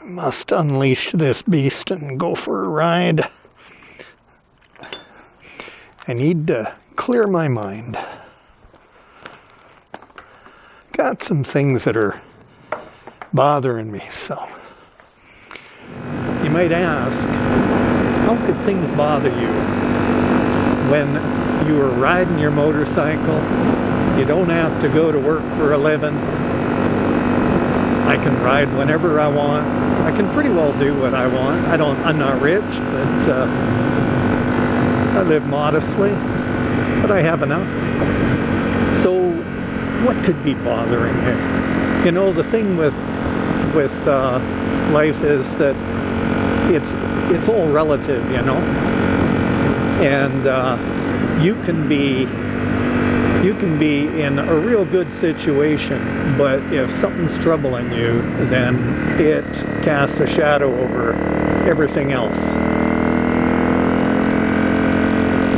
Must unleash this beast and go for a ride. I need to clear my mind. Got some things that are bothering me, so. You might ask, how could things bother you when you are riding your motorcycle? You don't have to go to work for a living. I can ride whenever I want. I can pretty well do what I want. I'm not rich, but I live modestly, but I have enough. So what could be bothering you? You know, the thing with life is that it's all relative, you know, and you can be in a real good situation, but if something's troubling you, then it casts a shadow over everything else.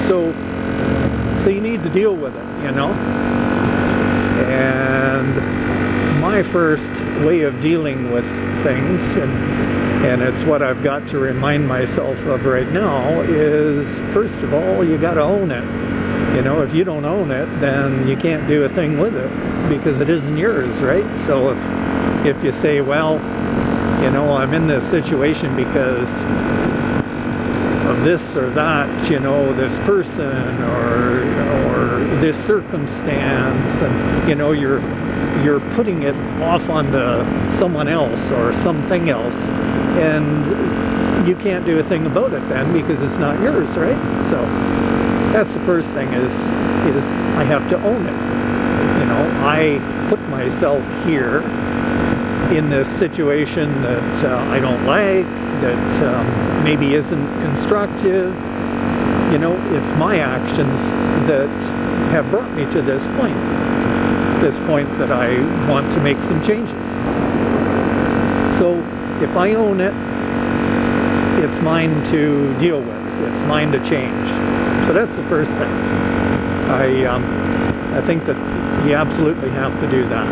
So you need to deal with it, you know. And my first way of dealing with things, and it's what I've got to remind myself of right now, is first of all, you got to own it. You know, if you don't own it, then you can't do a thing with it because it isn't yours, right? So if you say, well, you know, I'm in this situation because of this or that, you know, this person or this circumstance, and you know, you're putting it off onto someone else or something else, and you can't do a thing about it then because it's not yours, right? So that's the first thing is I have to own it. You know, I put myself here in this situation that I don't like, that maybe isn't constructive. You know, it's my actions that have brought me to this point that I want to make some changes. So if I own it, it's mine to deal with. It's mine to change. So that's the first thing. I think that you absolutely have to do that.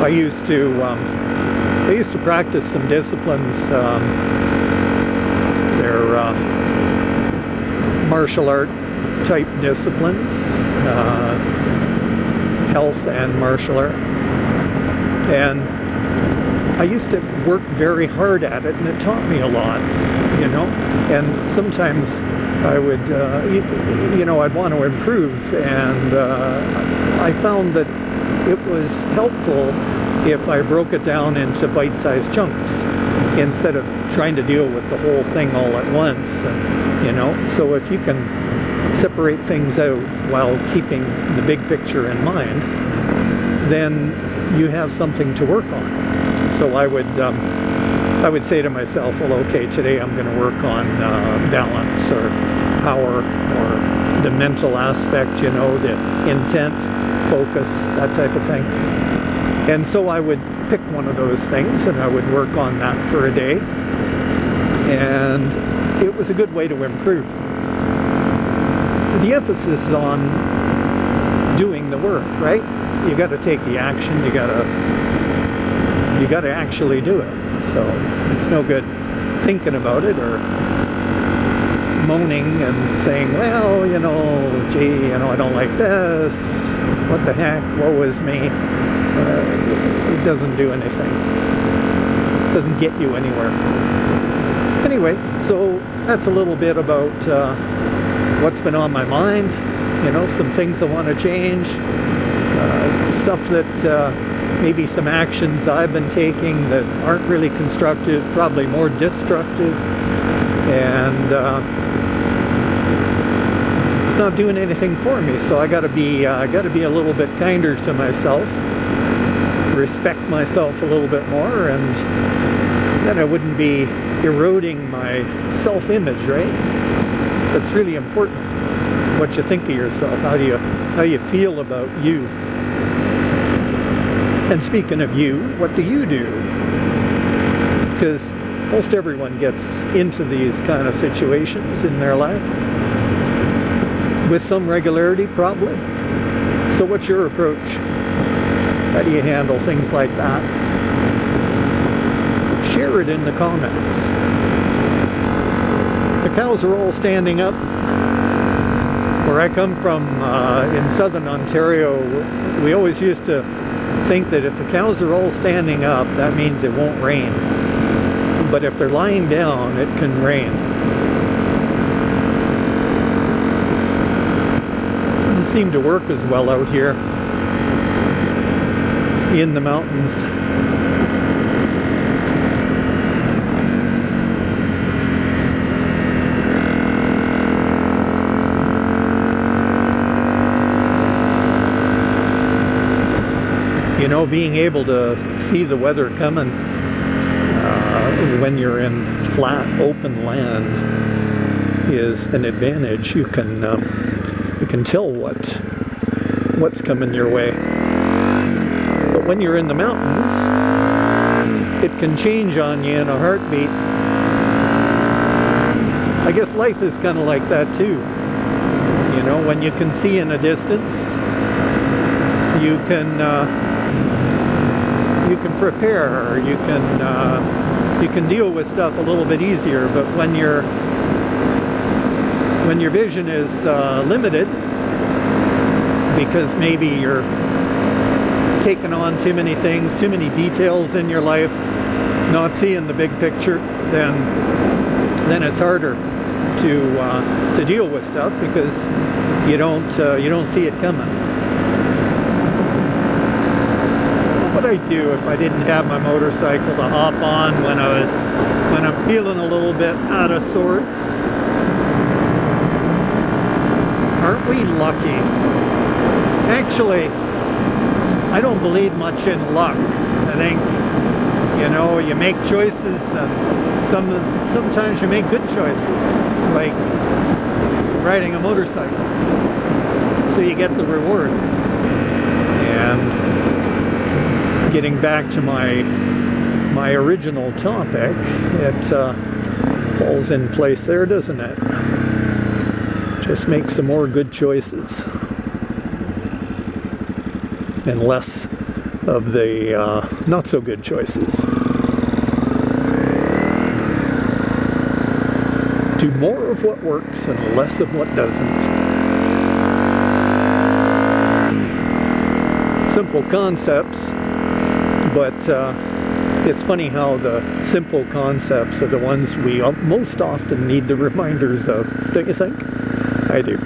I used to practice some disciplines. They're martial art type disciplines, health and martial art, and I used to work very hard at it, and it taught me a lot, you know. And sometimes I would, you know, I'd want to improve, and I found that it was helpful if I broke it down into bite-sized chunks instead of trying to deal with the whole thing all at once, and, you know. So if you can separate things out while keeping the big picture in mind, then you have something to work on. So I would say to myself, well, okay, today I'm going to work on balance or power or the mental aspect, you know, the intent, focus, that type of thing. And so I would pick one of those things and I would work on that for a day. And it was a good way to improve. The emphasis is on doing the work, right? You got to take the action, you got to actually do it. So it's no good thinking about it or moaning and saying, well, you know, gee, you know, I don't like this, what the heck, woe is me. It doesn't do anything. It doesn't get you anywhere. Anyway, so that's a little bit about what's been on my mind, you know, some things I want to change, stuff that maybe some actions I've been taking that aren't really constructive, probably more destructive, and it's not doing anything for me. So I got to be a little bit kinder to myself, respect myself a little bit more, and then I wouldn't be eroding my self-image, right? That's really important. What you think of yourself, how you feel about you. And speaking of you, what do you do? Because most everyone gets into these kind of situations in their life. With some regularity, probably. So what's your approach? How do you handle things like that? share it in the comments. The cows are all standing up. Where I come from in southern Ontario, we always used to think that if the cows are all standing up, that means it won't rain. But if they're lying down, it can rain. Doesn't seem to work as well out here in the mountains. You know, being able to see the weather coming when you're in flat, open land is an advantage. You can tell what's coming your way. But when you're in the mountains, it can change on you in a heartbeat. I guess life is kind of like that too. You know, when you can see in a distance, you can prepare, you can deal with stuff a little bit easier. But when your vision is limited, because maybe you're taking on too many things, too many details in your life, not seeing the big picture, then it's harder to deal with stuff because you don't see it coming. What would I do if I didn't have my motorcycle to hop on when I'm feeling a little bit out of sorts? Aren't we lucky? Actually, I don't believe much in luck. I think, you know, you make choices and sometimes you make good choices, like riding a motorcycle. So you get the rewards. And getting back to my original topic, it falls in place there, doesn't it? Just make some more good choices and less of the not so good choices. Do more of what works and less of what doesn't. Simple concepts, but it's funny how the simple concepts are the ones we most often need the reminders of, don't you think? I do.